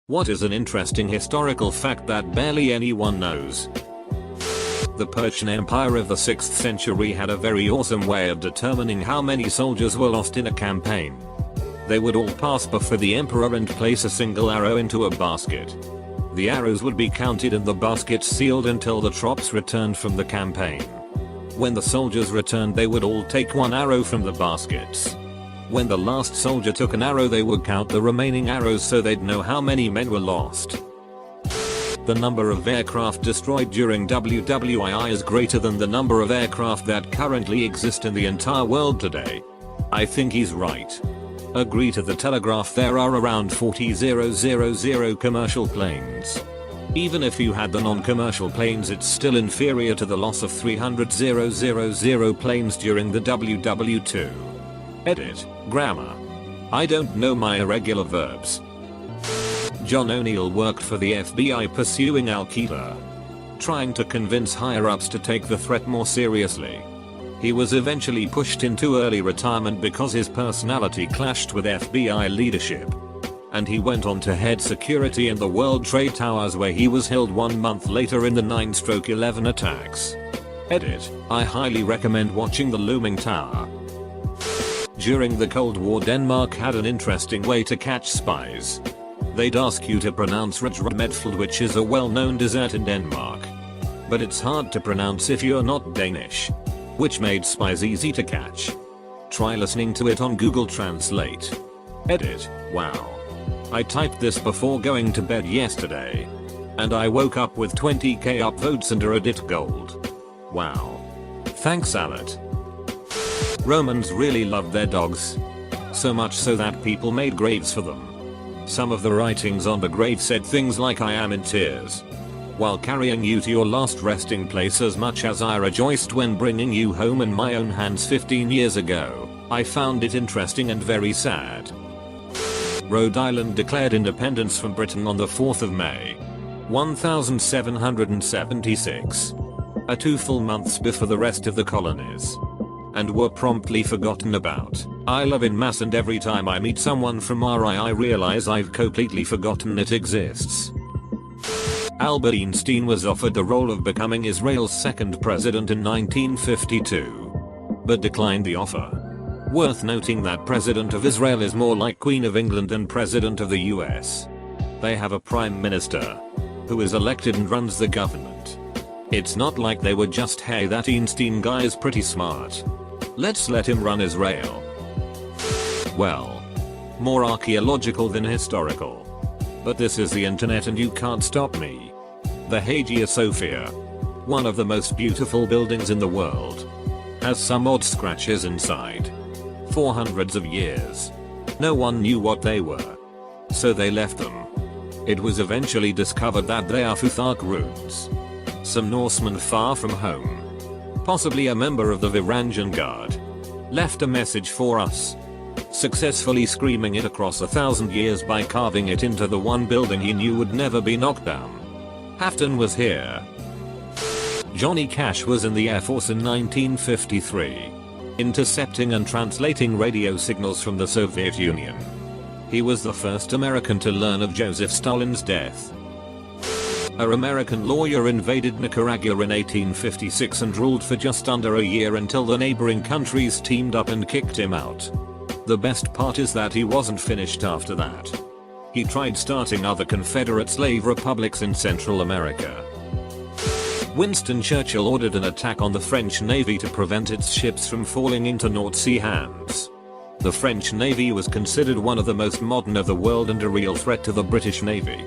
What is an interesting historical fact that barely anyone knows? The Persian Empire of the 6th century had a very awesome way of determining how many soldiers were lost in a campaign. They would all pass before the emperor and place a single arrow into a basket. The arrows would be counted and the baskets sealed until the troops returned from the campaign. When the soldiers returned, they would all take one arrow from the baskets. When the last soldier took an arrow, they would count the remaining arrows so they'd know how many men were lost. The number of aircraft destroyed during WWII is greater than the number of aircraft that currently exist in the entire world today. I think he's right. Agree to the Telegraph, there are around 40,000 commercial planes. Even if you had the non-commercial planes, it's still inferior to the loss of 300,000 planes during the WW2. Edit. Grammar. I don't know my irregular verbs. John O'Neill worked for the FBI pursuing Al-Qaeda, trying to convince higher-ups to take the threat more seriously. He was eventually pushed into early retirement because his personality clashed with FBI leadership. And he went on to head security in the World Trade Towers, where he was held 1 month later in the 9/11 attacks. Edit. I highly recommend watching The Looming Tower. During the Cold War, Denmark had an interesting way to catch spies. They'd ask you to pronounce Rødmedfjeld, which is a well-known dessert in Denmark. But it's hard to pronounce if you're not Danish, which made spies easy to catch. Try listening to it on Google Translate. Edit. Wow. I typed this before going to bed yesterday, and I woke up with 20k upvotes and a Reddit gold. Wow. Thanks, Alet. Romans really loved their dogs. So much so that people made graves for them. Some of the writings on the grave said things like, "I am in tears while carrying you to your last resting place, as much as I rejoiced when bringing you home in my own hands 15 years ago. I found it interesting and very sad." Rhode Island declared independence from Britain on the 4th of May, 1776. 2 full months before the rest of the colonies, and were promptly forgotten about. I love en masse, and every time I meet someone from RI I realize I've completely forgotten it exists. Albert Einstein was offered the role of becoming Israel's second president in 1952, but declined the offer. Worth noting that President of Israel is more like Queen of England than President of the US. They have a prime minister who is elected and runs the government. It's not like they were just, "Hey, that Einstein guy is pretty smart, let's let him run Israel." Well, more archaeological than historical. But this is the internet and you can't stop me. The Hagia Sophia, one of the most beautiful buildings in the world, has some odd scratches inside. For hundreds of years, no one knew what they were, so they left them. It was eventually discovered that they are Futhark runes. Some Norseman far from home, possibly a member of the Varangian Guard, left a message for us, successfully screaming it across 1,000 years by carving it into the one building he knew would never be knocked down. Hafton was here. Johnny Cash was in the Air Force in 1953, intercepting and translating radio signals from the Soviet Union. He was the first American to learn of Joseph Stalin's death. An American lawyer invaded Nicaragua in 1856 and ruled for just under a year until the neighboring countries teamed up and kicked him out. The best part is that he wasn't finished after that. He tried starting other Confederate slave republics in Central America. Winston Churchill ordered an attack on the French Navy to prevent its ships from falling into Nazi hands. The French Navy was considered one of the most modern of the world and a real threat to the British Navy.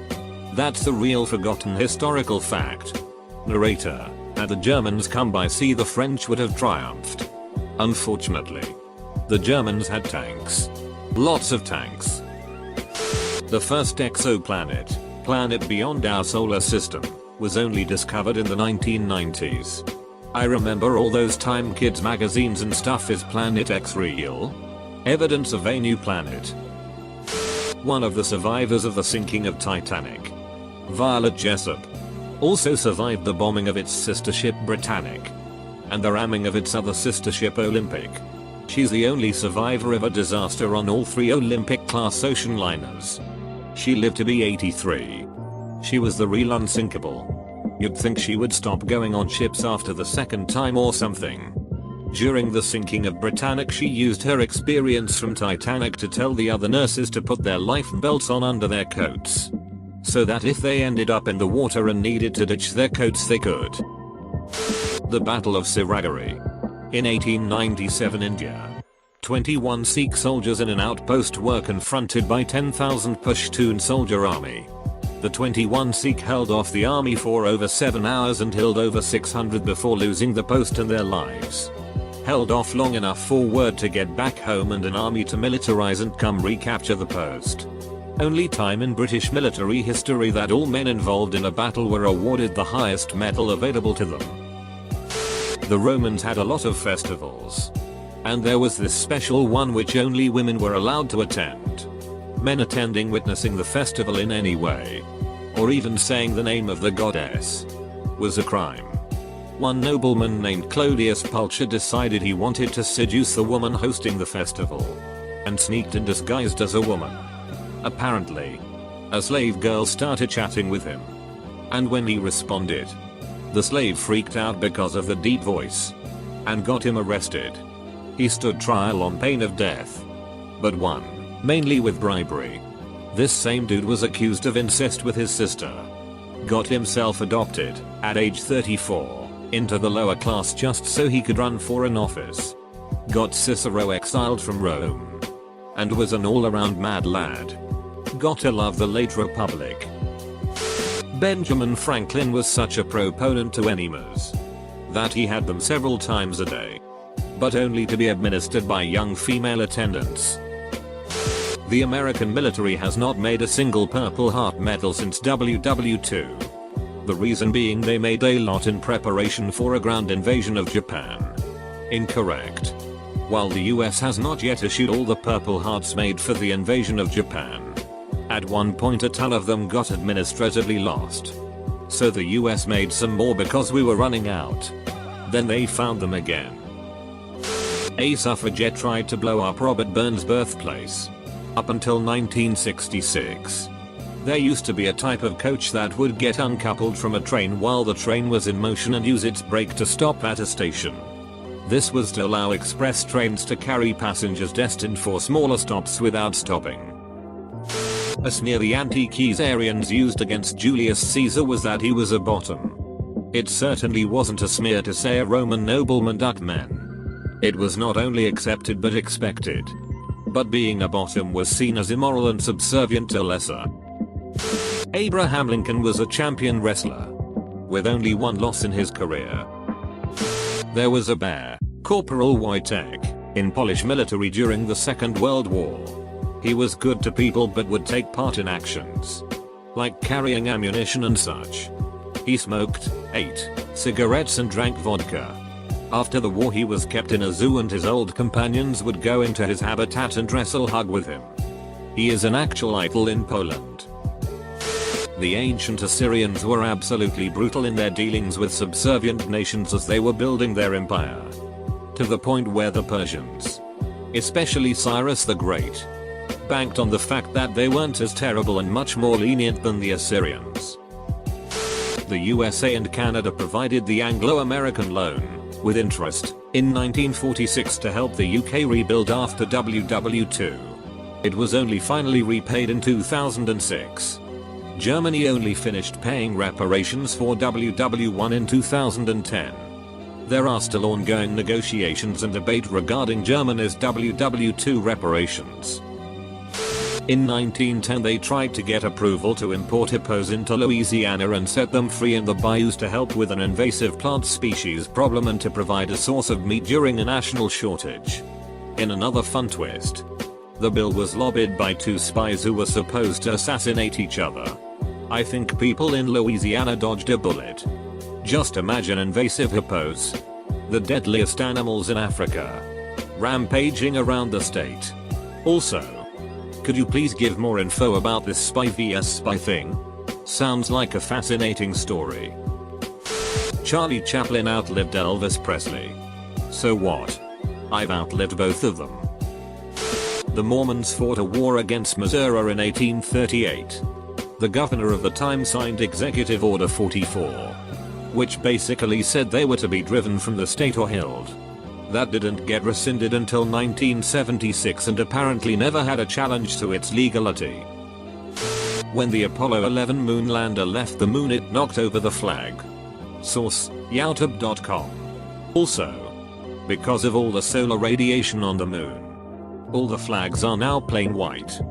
That's the real forgotten historical fact. Narrator. Had the Germans come by sea, the French would have triumphed. Unfortunately, the Germans had tanks. Lots of tanks. The first exoplanet, planet beyond our solar system, was only discovered in the 1990s. I remember all those Time Kids magazines and stuff. Is Planet X real? Evidence of a new planet. One of the survivors of the sinking of Titanic, Violet Jessop, also survived the bombing of its sister ship Britannic and the ramming of its other sister ship Olympic. She's the only survivor of a disaster on all 3 Olympic-class ocean liners. She lived to be 83. She was the real unsinkable. You'd think she would stop going on ships after the second time or something. During the sinking of Britannic, she used her experience from Titanic to tell the other nurses to put their life belts on under their coats, so that if they ended up in the water and needed to ditch their coats they could. The Battle of Siragari. In 1897 India, 21 Sikh soldiers in an outpost were confronted by 10,000 Pashtun soldier army. The 21 Sikh held off the army for over 7 hours and killed over 600 before losing the post and their lives. Held off long enough for word to get back home and an army to militarize and come recapture the post. Only time in British military history that all men involved in a battle were awarded the highest medal available to them. The Romans had a lot of festivals, and there was this special one which only women were allowed to attend. Men attending witnessing the festival in any way, or even saying the name of the goddess, was a crime. One nobleman named Clodius Pulcher decided he wanted to seduce the woman hosting the festival, and sneaked in disguised as a woman. Apparently, a slave girl started chatting with him, and when he responded, the slave freaked out because of the deep voice, and got him arrested. He stood trial on pain of death, but won, mainly with bribery. This same dude was accused of incest with his sister. Got himself adopted, at age 34, into the lower class just so he could run for an office. Got Cicero exiled from Rome, and was an all-around mad lad. Gotta love the late Republic. Benjamin Franklin was such a proponent to enemas that he had them several times a day, but only to be administered by young female attendants. The American military has not made a single Purple Heart medal since WW2. The reason being they made a lot in preparation for a ground invasion of Japan. Incorrect. While the US has not yet issued all the Purple Hearts made for the invasion of Japan. At one point a ton of them got administratively lost. So the US made some more because we were running out. Then they found them again. A suffragette tried to blow up Robert Burns' birthplace. Up until 1966. There used to be a type of coach that would get uncoupled from a train while the train was in motion and use its brake to stop at a station. This was to allow express trains to carry passengers destined for smaller stops without stopping. A sneer the anti-Caesarians used against Julius Caesar was that he was a bottom. It certainly wasn't a smear to say a Roman nobleman ducked men. It was not only accepted but expected. But being a bottom was seen as immoral and subservient to lesser. Abraham Lincoln was a champion wrestler, with only one loss in his career. There was a bear, Corporal Wojtek, in Polish military during the Second World War. He was good to people but would take part in actions, like carrying ammunition and such. He smoked, ate cigarettes and drank vodka. After the war he was kept in a zoo and his old companions would go into his habitat and wrestle hug with him. He is an actual idol in Poland. The ancient Assyrians were absolutely brutal in their dealings with subservient nations as they were building their empire. To the point where the Persians, especially Cyrus the Great, banked on the fact that they weren't as terrible and much more lenient than the Assyrians. The USA and Canada provided the Anglo-American loan, with interest, in 1946 to help the UK rebuild after WW2. It was only finally repaid in 2006. Germany only finished paying reparations for WW1 in 2010. There are still ongoing negotiations and debate regarding Germany's WW2 reparations. In 1910 they tried to get approval to import hippos into Louisiana and set them free in the bayous to help with an invasive plant species problem and to provide a source of meat during a national shortage. In another fun twist, the bill was lobbied by two spies who were supposed to assassinate each other. I think people in Louisiana dodged a bullet. Just imagine invasive hippos, the deadliest animals in Africa, rampaging around the state. Also, could you please give more info about this spy vs spy thing? Sounds like a fascinating story. Charlie Chaplin outlived Elvis Presley. So what? I've outlived both of them. The Mormons fought a war against Missouri in 1838. The governor of the time signed Executive Order 44, which basically said they were to be driven from the state or killed. That didn't get rescinded until 1976 and apparently never had a challenge to its legality. When the Apollo 11 moon lander left the moon, it knocked over the flag. Source: youtube.com. Also, because of all the solar radiation on the moon, all the flags are now plain white.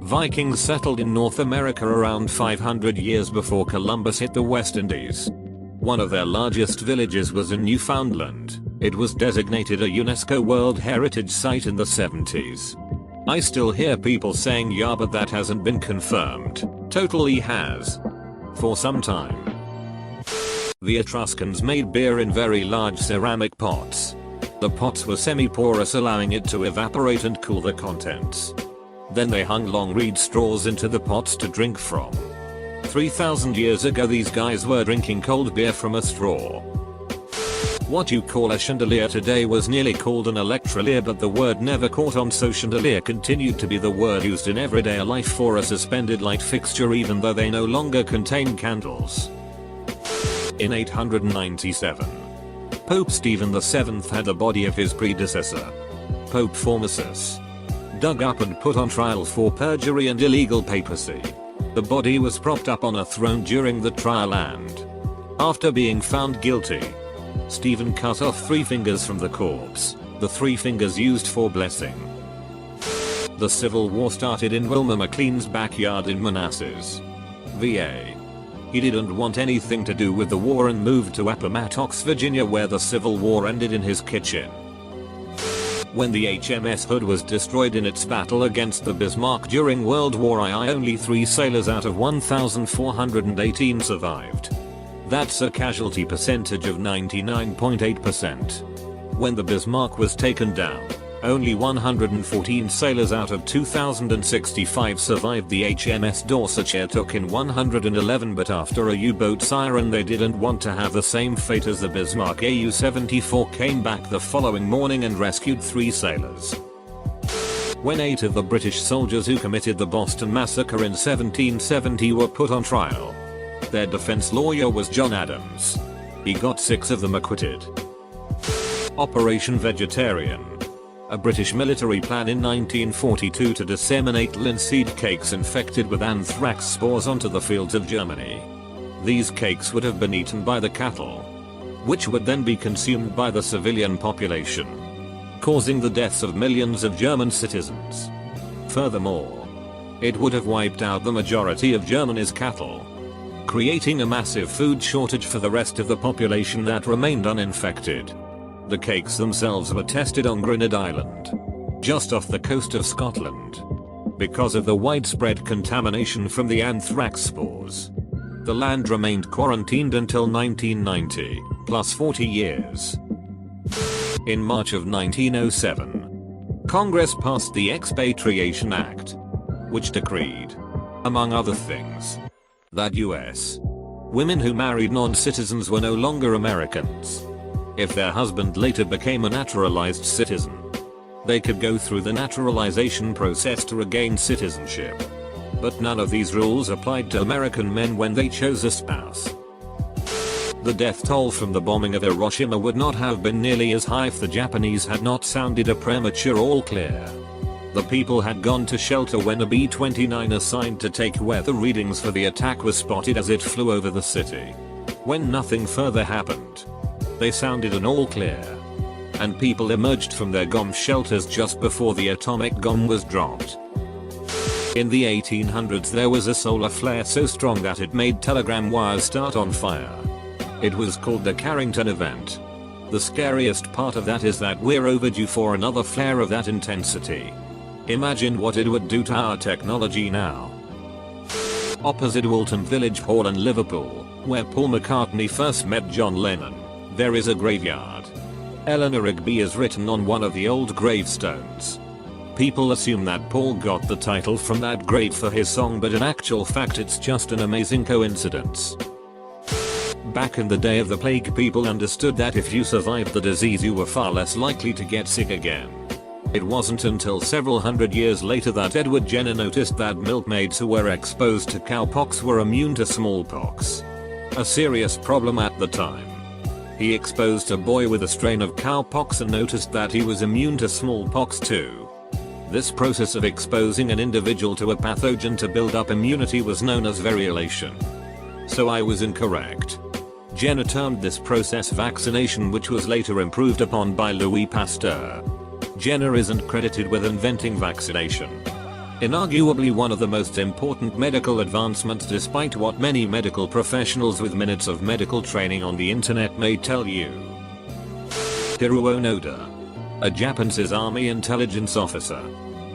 Vikings settled in North America around 500 years before Columbus hit the West Indies. One of their largest villages was in Newfoundland. It was designated a UNESCO World Heritage Site in the 70s. I still hear people saying yeah, but that hasn't been confirmed. Totally has. For some time. The Etruscans made beer in very large ceramic pots. The pots were semi-porous, allowing it to evaporate and cool the contents. Then they hung long reed straws into the pots to drink from. 3,000 years ago these guys were drinking cold beer from a straw. What you call a chandelier today was nearly called an electrolier, but the word never caught on, so chandelier continued to be the word used in everyday life for a suspended light fixture, even though they no longer contain candles. In 897, Pope Stephen VII had the body of his predecessor, Pope Formosus, dug up and put on trial for perjury and illegal papacy. The body was propped up on a throne during the trial, and after being found guilty, Stephen cut off 3 fingers from the corpse, the 3 fingers used for blessing. The Civil War started in Wilmer McLean's backyard in Manassas, VA. He didn't want anything to do with the war and moved to Appomattox, Virginia, where the Civil War ended in his kitchen. When the HMS Hood was destroyed in its battle against the Bismarck during World War I, only 3 sailors out of 1,418 survived. That's a casualty percentage of 99.8%. When the Bismarck was taken down, only 114 sailors out of 2,065 survived. The HMS Dorsetshire took in 111, but after a U-boat siren they didn't want to have the same fate as the Bismarck. AU-74 came back the following morning and rescued 3 sailors. When 8 of the British soldiers who committed the Boston Massacre in 1770 were put on trial, their defense lawyer was John Adams. He got 6 of them acquitted. Operation Vegetarian, a British military plan in 1942 to disseminate linseed cakes infected with anthrax spores onto the fields of Germany. These cakes would have been eaten by the cattle, which would then be consumed by the civilian population, causing the deaths of millions of German citizens. Furthermore, it would have wiped out the majority of Germany's cattle, creating a massive food shortage for the rest of the population that remained uninfected. The cakes themselves were tested on Grenade Island, just off the coast of Scotland. Because of the widespread contamination from the anthrax spores, the land remained quarantined until 1990, plus 40 years. In March of 1907, Congress passed the Expatriation Act, which decreed, among other things, that US women who married non-citizens were no longer Americans. If their husband later became a naturalized citizen, they could go through the naturalization process to regain citizenship. But none of these rules applied to American men when they chose a spouse. The death toll from the bombing of Hiroshima would not have been nearly as high if the Japanese had not sounded a premature all clear. The people had gone to shelter when a B-29 assigned to take weather readings for the attack was spotted as it flew over the city. When nothing further happened, they sounded an all clear, and people emerged from their bomb shelters just before the atomic bomb was dropped. In the 1800s there was a solar flare so strong that it made telegram wires start on fire. It was called the Carrington event. The scariest part of that is that we're overdue for another flare of that intensity. Imagine what it would do to our technology now. Opposite Waltham Village Hall in Liverpool, where Paul McCartney first met John Lennon, there is a graveyard. Eleanor Rigby is written on one of the old gravestones. People assume that Paul got the title from that grave for his song, but in actual fact it's just an amazing coincidence. Back in the day of the plague, people understood that if you survived the disease you were far less likely to get sick again. It wasn't until several hundred years later that Edward Jenner noticed that milkmaids who were exposed to cowpox were immune to smallpox. A serious problem at the time. He exposed a boy with a strain of cowpox and noticed that he was immune to smallpox too. This process of exposing an individual to a pathogen to build up immunity was known as variolation. So I was incorrect. Jenner termed this process vaccination, which was later improved upon by Louis Pasteur. Jenner isn't credited with inventing vaccination. Inarguably one of the most important medical advancements, despite what many medical professionals with minutes of medical training on the internet may tell you. Hiroo Onoda, a Japanese army intelligence officer,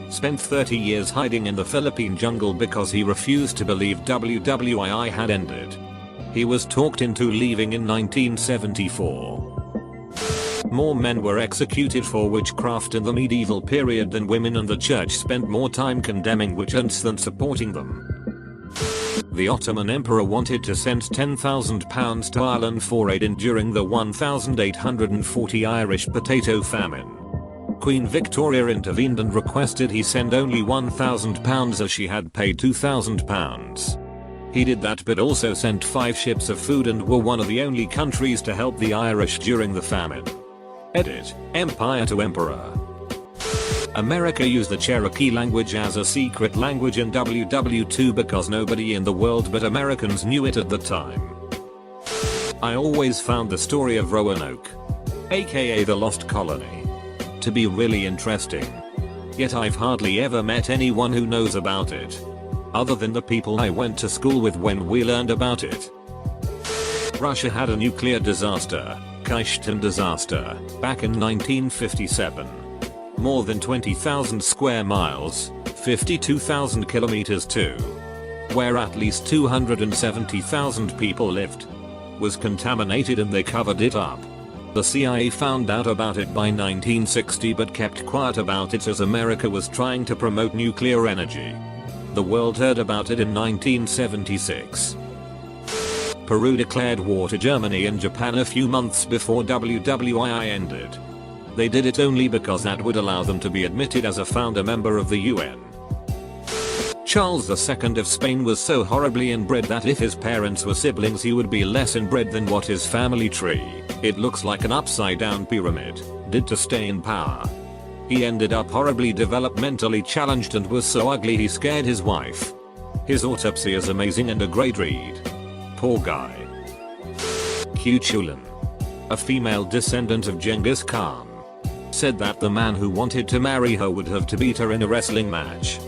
spent 30 years hiding in the Philippine jungle because he refused to believe WWII had ended. He was talked into leaving in 1974. More men were executed for witchcraft in the medieval period than women, and the church spent more time condemning witch hunts than supporting them. The Ottoman Emperor wanted to send £10,000 to Ireland for aid during the 1840 Irish potato famine. Queen Victoria intervened and requested he send only £1,000 as she had paid £2,000. He did that, but also sent 5 ships of food and were one of the only countries to help the Irish during the famine. Edit, Empire to Emperor. America used the Cherokee language as a secret language in WW2 because nobody in the world but Americans knew it at the time. I always found the story of Roanoke, aka the Lost Colony, to be really interesting. Yet I've hardly ever met anyone who knows about it, other than the people I went to school with when we learned about it. Russia had a nuclear disaster, Kyshtym disaster, back in 1957. More than 20,000 square miles, 52,000 kilometers too, where at least 270,000 people lived, was contaminated and they covered it up. The CIA found out about it by 1960 but kept quiet about it as America was trying to promote nuclear energy. The world heard about it in 1976. Peru declared war to Germany and Japan a few months before WWII ended. They did it only because that would allow them to be admitted as a founder member of the UN. Charles II of Spain was so horribly inbred that if his parents were siblings he would be less inbred than what his family tree, it looks like an upside down pyramid, did to stay in power. He ended up horribly developmentally challenged and was so ugly he scared his wife. His autopsy is amazing and a great read. Poor guy. Cuchulainn, a female descendant of Genghis Khan, said that the man who wanted to marry her would have to beat her in a wrestling match.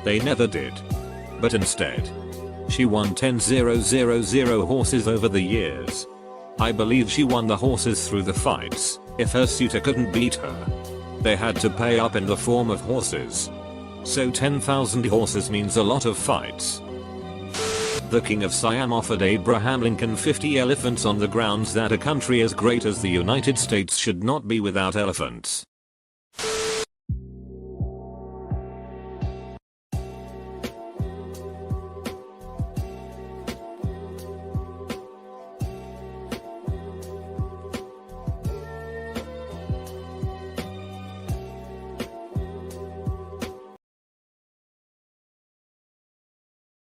They never did. But instead, she won 10,000 horses over the years. I believe she won the horses through the fights. If her suitor couldn't beat her, they had to pay up in the form of horses. So 10,000 horses means a lot of fights. The King of Siam offered Abraham Lincoln 50 elephants on the grounds that a country as great as the United States should not be without elephants.